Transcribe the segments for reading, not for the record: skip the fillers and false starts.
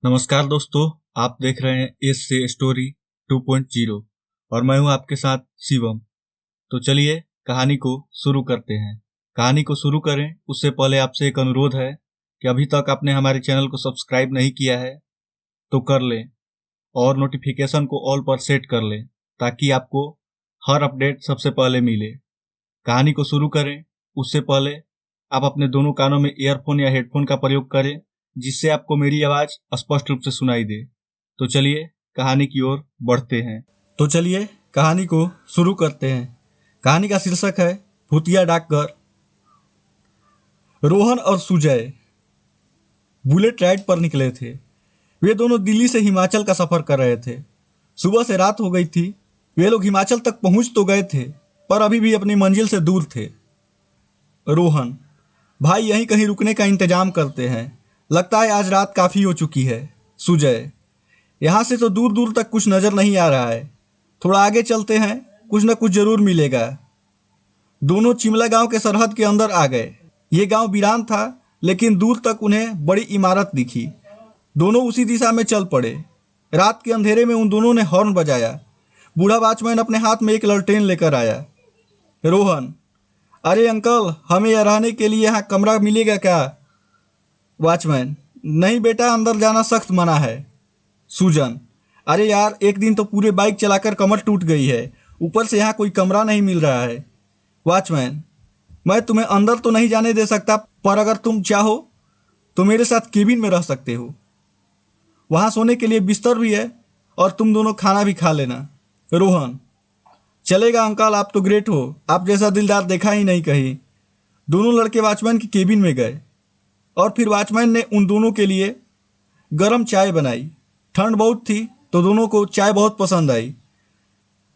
नमस्कार दोस्तों, आप देख रहे हैं एस से स्टोरी 2.0 और मैं हूं आपके साथ शिवम। तो चलिए कहानी को शुरू करते हैं। कहानी को शुरू करें उससे पहले आपसे एक अनुरोध है कि अभी तक आपने हमारे चैनल को सब्सक्राइब नहीं किया है तो कर लें और नोटिफिकेशन को ऑल पर सेट कर लें ताकि आपको हर अपडेट सबसे पहले मिले। कहानी को शुरू करें उससे पहले आप अपने दोनों कानों में ईयरफोन या हेडफोन का प्रयोग करें जिससे आपको मेरी आवाज स्पष्ट रूप से सुनाई दे। तो चलिए कहानी की ओर बढ़ते हैं। तो चलिए कहानी को शुरू करते हैं। कहानी का शीर्षक है भूतिया डाकघर। रोहन और सुजय बुलेट राइड पर निकले थे। वे दोनों दिल्ली से हिमाचल का सफर कर रहे थे। सुबह से रात हो गई थी। वे लोग हिमाचल तक पहुंच तो गए थे पर अभी भी अपनी मंजिल से दूर थे। रोहन, भाई यहीं कहीं रुकने का इंतजाम करते हैं, लगता है आज रात काफ़ी हो चुकी है। सुजय, यहाँ से तो दूर दूर तक कुछ नज़र नहीं आ रहा है, थोड़ा आगे चलते हैं, कुछ न कुछ जरूर मिलेगा। दोनों चिमला गांव के सरहद के अंदर आ गए। ये गांव वीरान था लेकिन दूर तक उन्हें बड़ी इमारत दिखी। दोनों उसी दिशा में चल पड़े। रात के अंधेरे में उन दोनों ने हॉर्न बजाया। बूढ़ा वॉचमैन अपने हाथ में एक ललटेन लेकर आया। रोहन, अरे अंकल, हमें यहाँ रहने के लिए यहाँ कमरा मिलेगा क्या? वॉचमैन, नहीं बेटा, अंदर जाना सख्त मना है। सूजन, अरे यार, एक दिन तो पूरे बाइक चलाकर कमर टूट गई है, ऊपर से यहाँ कोई कमरा नहीं मिल रहा है। वॉचमैन, मैं तुम्हें अंदर तो नहीं जाने दे सकता, पर अगर तुम चाहो तो मेरे साथ केबिन में रह सकते हो। वहाँ सोने के लिए बिस्तर भी है और तुम दोनों खाना भी खा लेना। रोहन, चलेगा अंकल, आप तो ग्रेट हो, आप जैसा दिलदार देखा ही नहीं कहीं। दोनों लड़के वॉचमैन की केबिन में गए और फिर वॉचमैन ने उन दोनों के लिए गर्म चाय बनाई। ठंड बहुत थी तो दोनों को चाय बहुत पसंद आई।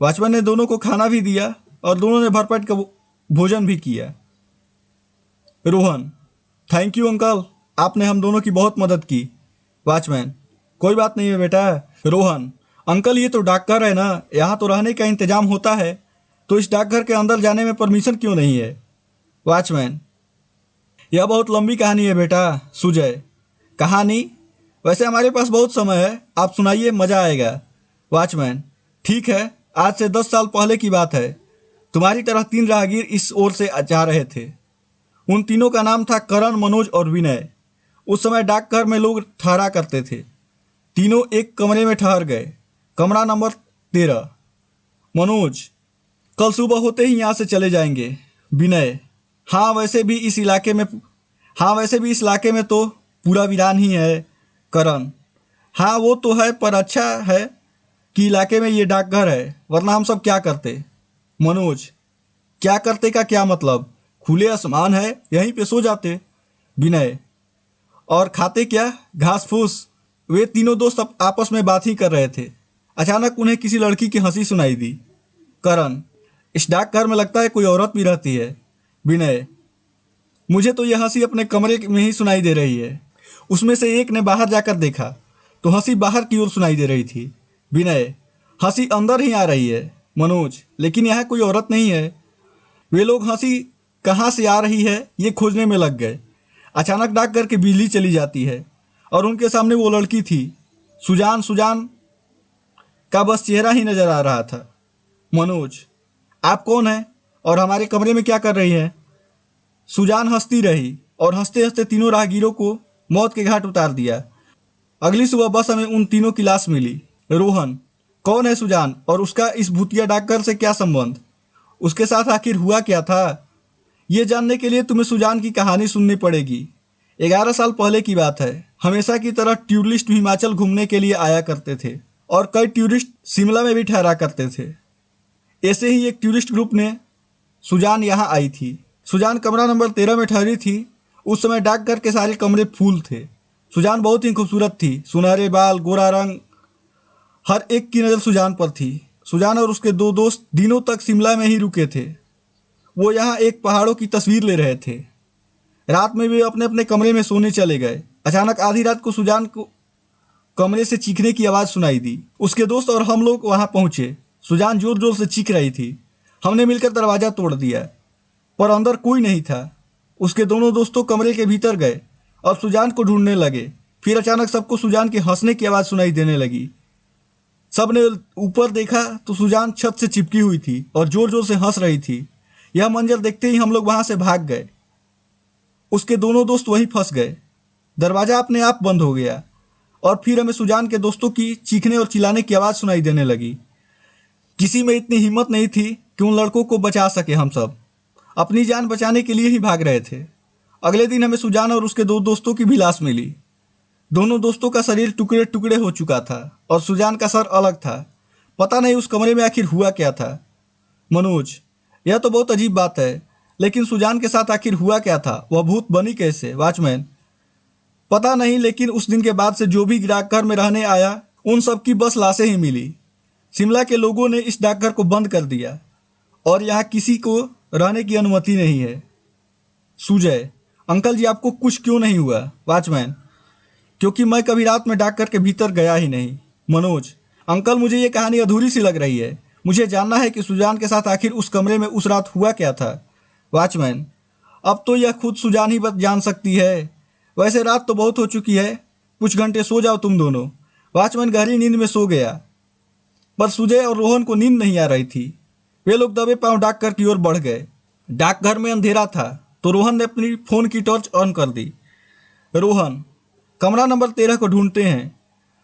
वॉचमैन ने दोनों को खाना भी दिया और दोनों ने भरपेट का भोजन भी किया। रोहन, थैंक यू अंकल, आपने हम दोनों की बहुत मदद की। वॉचमैन, कोई बात नहीं है बेटा। रोहन, अंकल ये तो डाकघर है ना, यहाँ तो रहने का इंतजाम होता है, तो इस डाकघर के अंदर जाने में परमिशन क्यों नहीं है? वॉचमैन, यह बहुत लंबी कहानी है बेटा। सुजय, कहानी? वैसे हमारे पास बहुत समय है, आप सुनाइए, मज़ा आएगा। वॉचमैन, ठीक है, आज से 10 साल पहले की बात है। तुम्हारी तरह 3 राहगीर इस ओर से जा रहे थे। उन तीनों का नाम था करण, मनोज और विनय। उस समय डाकघर में लोग ठहरा करते थे। तीनों एक कमरे में ठहर गए। कमरा नंबर 13। मनोज, कल सुबह होते ही यहाँ से चले जाएंगे। विनय, हाँ वैसे भी इस इलाके में तो पूरा वीरान ही है। करण, हाँ वो तो है, पर अच्छा है कि इलाके में ये डाकघर है, वरना हम सब क्या करते। मनोज, क्या करते का क्या मतलब, खुले आसमान है, यहीं पे सो जाते। विनय, और खाते क्या, घास फूस। वे तीनों दोस्त आपस में बात ही कर रहे थे। अचानक उन्हें किसी लड़की की हंसी सुनाई दी। करण, इस डाकघर में लगता है कोई औरत भी रहती है। विनय, मुझे तो यह हंसी अपने कमरे में ही सुनाई दे रही है। उसमें से एक ने बाहर जाकर देखा तो हंसी बाहर की ओर सुनाई दे रही थी। विनय, हंसी अंदर ही आ रही है। मनोज, लेकिन यहाँ कोई औरत नहीं है। वे लोग हंसी कहाँ से आ रही है ये खोजने में लग गए। अचानक डाकघर की बिजली चली जाती है और उनके सामने वो लड़की थी। सुजान का बस चेहरा ही नजर आ रहा था। मनोज, आप कौन हैं और हमारे कमरे में क्या कर रही हैं? सुजान हंसती रही और हंसते हंसते तीनों राहगीरों को मौत के घाट उतार दिया। अगली सुबह बस हमें उन तीनों की लाश मिली। रोहन, कौन है सुजान और उसका इस भूतिया डाकघर से क्या संबंध? उसके साथ आखिर हुआ क्या था? ये जानने के लिए तुम्हें सुजान की कहानी सुननी पड़ेगी। 11 साल पहले की बात है। हमेशा की तरह टूरिस्ट हिमाचल घूमने के लिए आया करते थे और कई टूरिस्ट शिमला में भी ठहरा करते थे। ऐसे ही एक टूरिस्ट ग्रुप ने सुजान यहाँ आई थी। सुजान कमरा नंबर 13 में ठहरी थी। उस समय डाकघर के सारे कमरे फूल थे। सुजान बहुत ही खूबसूरत थी, सुनहरे बाल, गोरा रंग, हर एक की नज़र सुजान पर थी। सुजान और उसके 2 दोस्त दिनों तक शिमला में ही रुके थे। वो यहाँ एक पहाड़ों की तस्वीर ले रहे थे। रात में वे अपने अपने कमरे में सोने चले गए। अचानक आधी रात को सुजान को कमरे से चीखने की आवाज़ सुनाई दी। उसके दोस्त और हम लोग वहाँ पहुँचे। सुजान जोर जोर से चीख रही थी। हमने मिलकर दरवाज़ा तोड़ दिया पर अंदर कोई नहीं था। उसके दोनों दोस्तों कमरे के भीतर गए और सुजान को ढूंढने लगे। फिर अचानक सबको सुजान के हंसने की आवाज़ सुनाई देने लगी। सब ने ऊपर देखा तो सुजान छत से चिपकी हुई थी और जोर जोर से हंस रही थी। यह मंजर देखते ही हम लोग वहां से भाग गए। उसके दोनों दोस्त वहीं फंस गए। दरवाज़ा अपने आप बंद हो गया और फिर हमें सुजान के दोस्तों की चीखने और चिल्लाने की आवाज़ सुनाई देने लगी। किसी में इतनी हिम्मत नहीं थी कि उन लड़कों को बचा सके। हम सब अपनी जान बचाने के लिए ही भाग रहे थे। अगले दिन हमें सुजान और उसके दो दोस्तों की भी लाश मिली। दोनों दोस्तों का शरीर टुकड़े टुकड़े हो चुका था और सुजान का सर अलग था। पता नहीं उस कमरे में आखिर हुआ क्या था। मनोज, यह तो बहुत अजीब बात है, लेकिन सुजान के साथ आखिर हुआ क्या था? वह भूत बनी कैसे? वॉचमैन, पता नहीं, लेकिन उस दिन के बाद से जो भी डाकघर में रहने आया उन सब की बस लाशें ही मिली। शिमला के लोगों ने इस डाकघर को बंद कर दिया और यहाँ किसी को रहने की अनुमति नहीं है। सुजय, अंकल जी आपको कुछ क्यों नहीं हुआ? वॉचमैन, क्योंकि मैं कभी रात में डाकघर के भीतर गया ही नहीं। मनोज, अंकल मुझे ये कहानी अधूरी सी लग रही है। मुझे जानना है कि सुजान के साथ आखिर उस कमरे में उस रात हुआ क्या था। वॉचमैन, अब तो यह खुद सुजान ही बस जान सकती है। वैसे रात तो बहुत हो चुकी है, कुछ घंटे सो जाओ तुम दोनों। वॉचमैन गहरी नींद में सो गया, पर सुजय और रोहन को नींद नहीं आ रही थी। वे लोग दबे पांव डाकघर की ओर बढ़ गए। डाकघर में अंधेरा था तो रोहन ने अपनी फोन की टॉर्च ऑन कर दी। रोहन, कमरा नंबर 13 को ढूंढते हैं।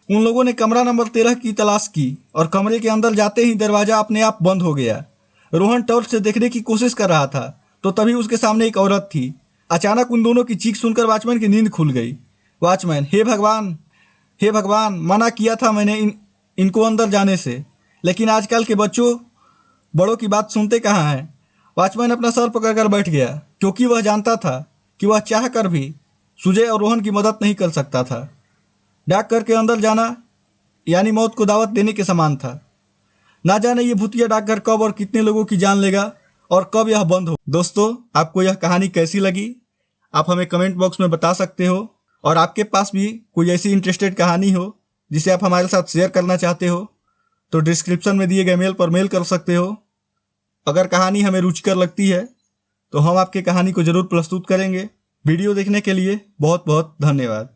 उन लोगों ने कमरा नंबर 13 की तलाश की और कमरे के अंदर जाते ही दरवाजा अपने आप बंद हो गया। रोहन टॉर्च से देखने की कोशिश कर रहा था तो तभी उसके सामने एक औरत थी। अचानक उन दोनों की चीख सुनकर वॉचमैन की नींद खुल गई। वॉचमैन, हे भगवान, हे भगवान, मना किया था मैंने इनको अंदर जाने से, लेकिन आजकल के बच्चों बड़ों की बात सुनते कहाँ हैं। वॉचमैन अपना सर पकड़कर बैठ गया, क्योंकि वह जानता था कि वह चाह कर भी सुजय और रोहन की मदद नहीं कर सकता था। डाकघर के अंदर जाना यानी मौत को दावत देने के समान था। ना जाने ये भूतिया डाकघर कब और कितने लोगों की जान लेगा और कब यह बंद हो। दोस्तों, आपको यह कहानी कैसी लगी आप हमें कमेंट बॉक्स में बता सकते हो। और आपके पास भी कोई ऐसी इंटरेस्टेड कहानी हो जिसे आप हमारे साथ शेयर करना चाहते हो तो डिस्क्रिप्शन में दिए गए मेल पर मेल कर सकते हो। अगर कहानी हमें रुचिकर लगती है तो हम आपकी कहानी को ज़रूर प्रस्तुत करेंगे। वीडियो देखने के लिए बहुत बहुत धन्यवाद।